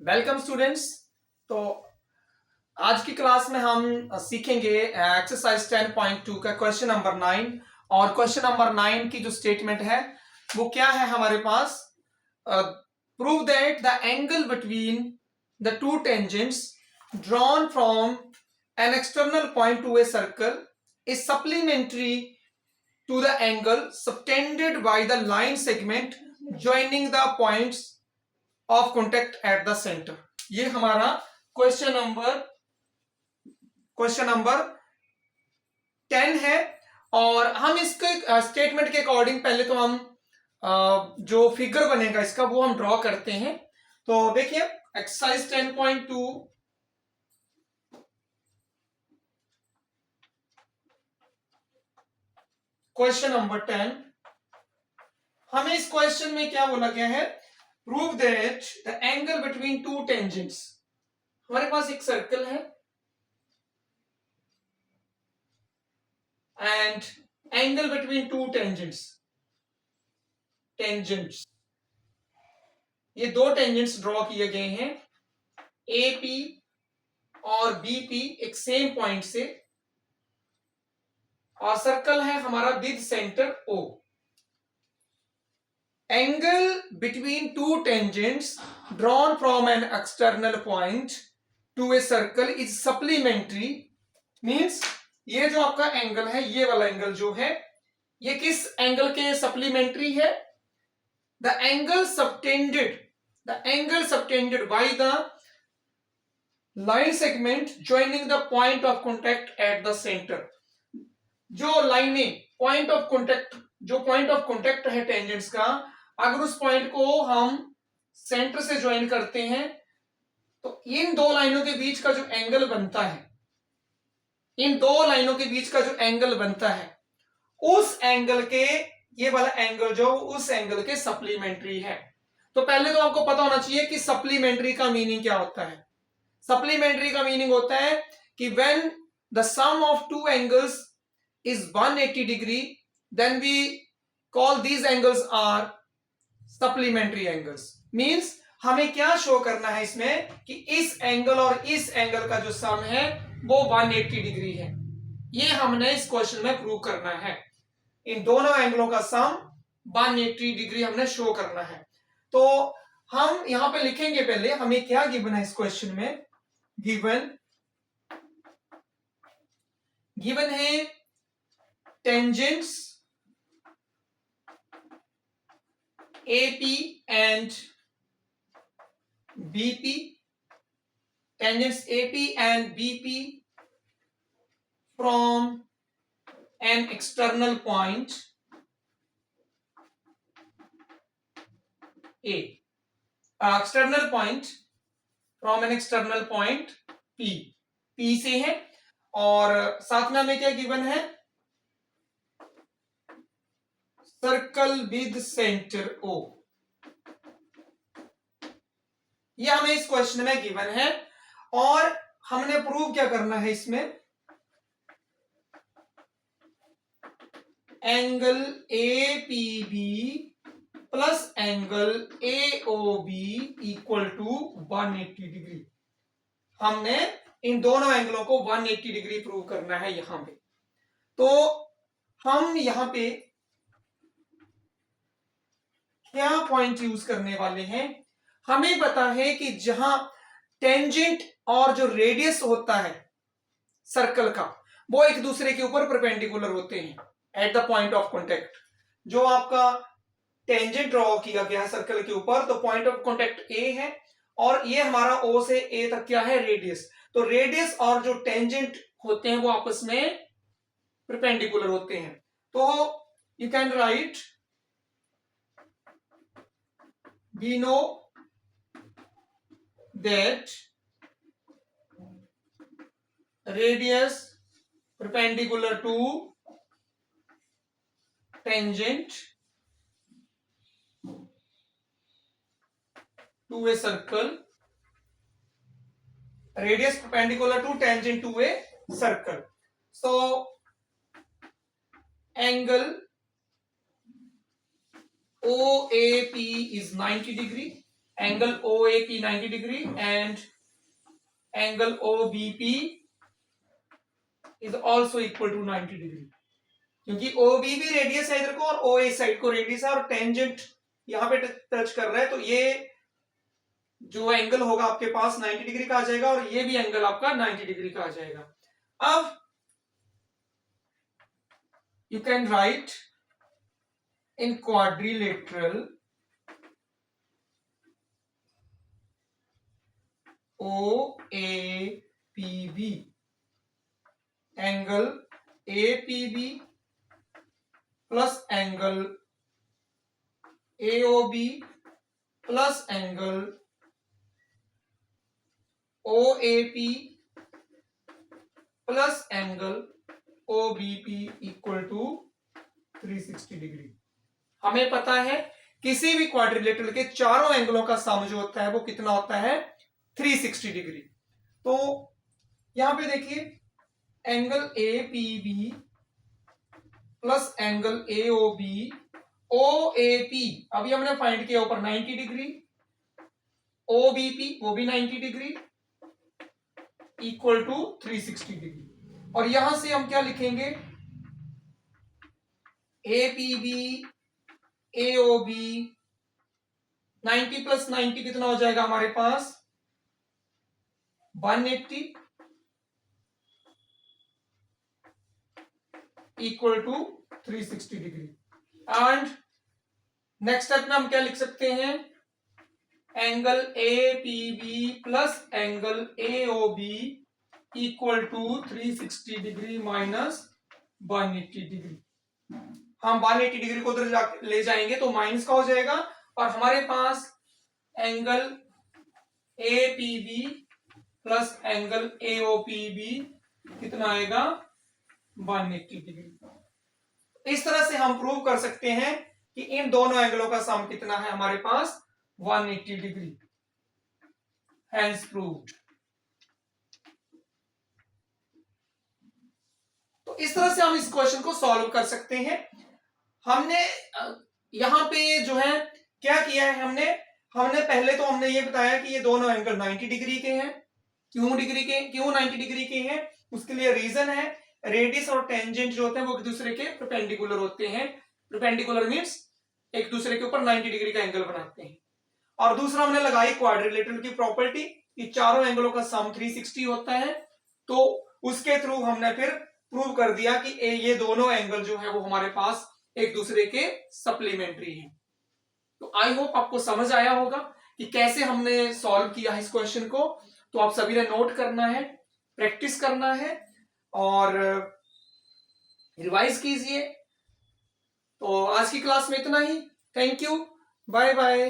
Welcome students. तो आज की क्लास में हम सीखेंगे एक्सरसाइज 10.2 का क्वेश्चन नंबर 9। और क्वेश्चन नंबर 9 की जो स्टेटमेंट है वो क्या है हमारे पास, prove that the angle between the two tangents drawn from an external point to a circle is supplementary to the angle subtended by the line segment joining the points of contact at the center। ये हमारा question number 10 है। और हम इसके statement के according पहले तो हम जो फिगर बनेगा इसका वो हम ड्रॉ करते हैं। तो देखिए एक्सरसाइज 10.2 क्वेश्चन नंबर 10। हमें इस क्वेश्चन में क्या बोला गया है, prove that the angle between two tangents. हमारे पास एक सर्कल है and angle between two tangents ये दो टेंजेंट्स ड्रॉ किए गए हैं, ए पी और बी पी एक सेम पॉइंट से, और सर्कल है हमारा with centre O. Angle between two tangents drawn from an external point to a circle is supplementary. Means ये जो आपका एंगल है, ये वाला एंगल जो है, ये किस एंगल के सप्लीमेंट्री है? The angle subtended by the line segment joining the point of contact at the centre. जो लाइनें पॉइंट ऑफ कॉन्टैक्ट है टेंजेंट्स का, अगर उस पॉइंट को हम सेंटर से ज्वाइन करते हैं तो इन दो लाइनों के बीच का जो एंगल बनता है, उस एंगल के, ये वाला एंगल जो उस एंगल के सप्लीमेंट्री है। तो पहले तो आपको पता होना चाहिए कि सप्लीमेंट्री का मीनिंग क्या होता है। सप्लीमेंट्री का मीनिंग होता है कि when the sum of two angles is 180 degree, then we call these angles are supplementary angles। means हमें क्या शो करना है इसमें कि इस एंगल और इस एंगल का जो सम है वो 180 डिग्री है। ये हमने इस क्वेश्चन में प्रूव करना है। इन दोनों एंगलों का सम 180 डिग्री हमने शो करना है। तो हम यहां पे लिखेंगे, पहले हमें क्या गिवन है इस क्वेश्चन में। गिवन है tangents AP and BP, tangents AP and BP from an external point A, external point from an external point P से है। और साथ में हमें क्या गिवन है, सर्कल विद सेंटर O। ये हमें इस क्वेश्चन में गिवन है और हमने प्रूव क्या करना है इसमें, angle APB plus angle AOB equal to 180 degree. हमने इन दोनों एंगलों को 180 डिग्री प्रूव करना है यहां पे। तो हम यहां पे क्या पॉइंट यूज करने वाले हैं, हमें पता है कि जहां टेंजेंट और जो रेडियस होता है सर्कल का, वो एक दूसरे के ऊपर परपेंडिकुलर होते हैं at the point of contact. जो आपका टेंजेंट ड्रॉ किया गया सर्कल के ऊपर, तो पॉइंट ऑफ कॉन्टैक्ट ए है और ये हमारा ओ से ए तक क्या है, रेडियस। तो रेडियस और जो टेंजेंट होते हैं वो आपस में परपेंडिकुलर होते हैं। तो you can write, we know that radius perpendicular to tangent to a circle, radius perpendicular to tangent to a circle, so angle OAP is 90 degree angle OA की 90 degree and angle OBP is also equal to 90 degree, क्योंकि OB भी radius है इधर को और OA side को radius है और टेंजेंट यहां पे टच कर रहा है, तो ये जो एंगल होगा आपके पास 90 डिग्री का आ जाएगा और ये भी एंगल आपका 90 डिग्री का आ जाएगा। अब you can write in quadrilateral OAPB angle APB plus angle AOB plus angle OAP plus angle OBP equal to 360 degree. हमें पता है किसी भी क्वाड्रिलेटरल के चारों एंगलों का सम जो होता है वो कितना होता है 360 डिग्री। तो यहां पे देखिए angle APB plus angle AOB OAP अभी हमने फाइंड किया ऊपर 90 डिग्री, OBP वो भी 90 डिग्री इक्वल टू 360 डिग्री। और यहां से हम क्या लिखेंगे APB AOB 90 प्लस 90 कितना हो जाएगा हमारे पास 180 equal to 360 degree. And next step में हम क्या लिख सकते हैं angle APB plus angle AOB equal to 360 degree minus 180 degree. हम 180 डिग्री को उधर ले जाएंगे तो माइनस का हो जाएगा और हमारे पास angle APB plus angle AOPB कितना आएगा 180 डिग्री। इस तरह से हम प्रूव कर सकते हैं कि इन दोनों एंगलों का सम कितना है हमारे पास 180 डिग्री। Hence proved. तो इस तरह से हम इस क्वेश्चन को सॉल्व कर सकते हैं। हमने यहां पे जो है क्या किया है हमने पहले तो हमने ये बताया कि ये दोनों एंगल 90 डिग्री के हैं। क्यों 90 डिग्री के हैं उसके लिए रीजन है रेडियस और टेंजेंट जो होते हैं वो एक दूसरे के परपेंडिकुलर होते हैं। परपेंडिकुलर मींस एक दूसरे के ऊपर 90 डिग्री का एंगल बनाते हैं। और दूसरा हमने लगाई क्वाड्रिलेटरल की प्रॉपर्टी कि चारों एंगलों का सम 360 होता है, तो उसके थ्रू हमने फिर प्रूव कर दिया कि ये दोनों एंगल जो है वो हमारे पास एक दूसरे के सप्लीमेंट्री हैं। तो आई होप आपको समझ आया होगा कि कैसे हमने सॉल्व किया है इस क्वेश्चन को। तो आप सभी ने नोट करना है, प्रैक्टिस करना है और रिवाइज कीजिए। तो आज की क्लास में इतना ही। Thank you, bye bye.